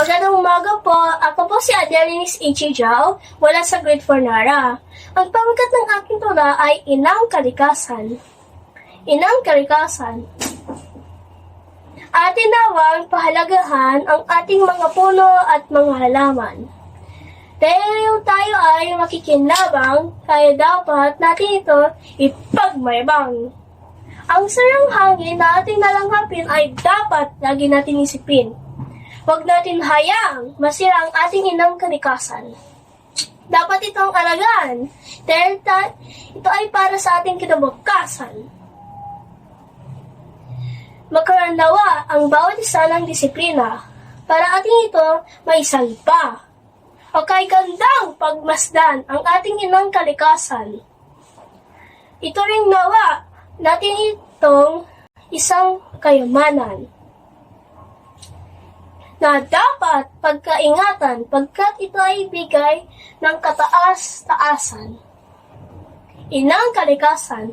Magandang umaga po. Ako po si Adelines H. Jao, wala sa grade 4 Nara. Ang pamagat ng aking tula ay Inang Kalikasan. Inang Kalikasan. Atin nawang pahalagahan ang ating mga puno at mga halaman. Dahil tayo ay makikinabang, kaya dapat natin ito ipagmayabang. Ang sarang hangin na ating nalanghapin ay dapat lagi natin isipin. Huwag natin hayaang masira ang ating inang kalikasan. Dapat itong alagaan dahil ito ay para sa ating kinabukasan. Magkaroon nawa ang bawat isa ng disiplina para ating ito maisalpa. O kay gandang pagmasdan ang ating inang kalikasan. Ito ring nawa natin itong isang kayamanan na dapat pagkaingatan pagkat ito ay bigay ng kataas-taasan. Inang kalikasan.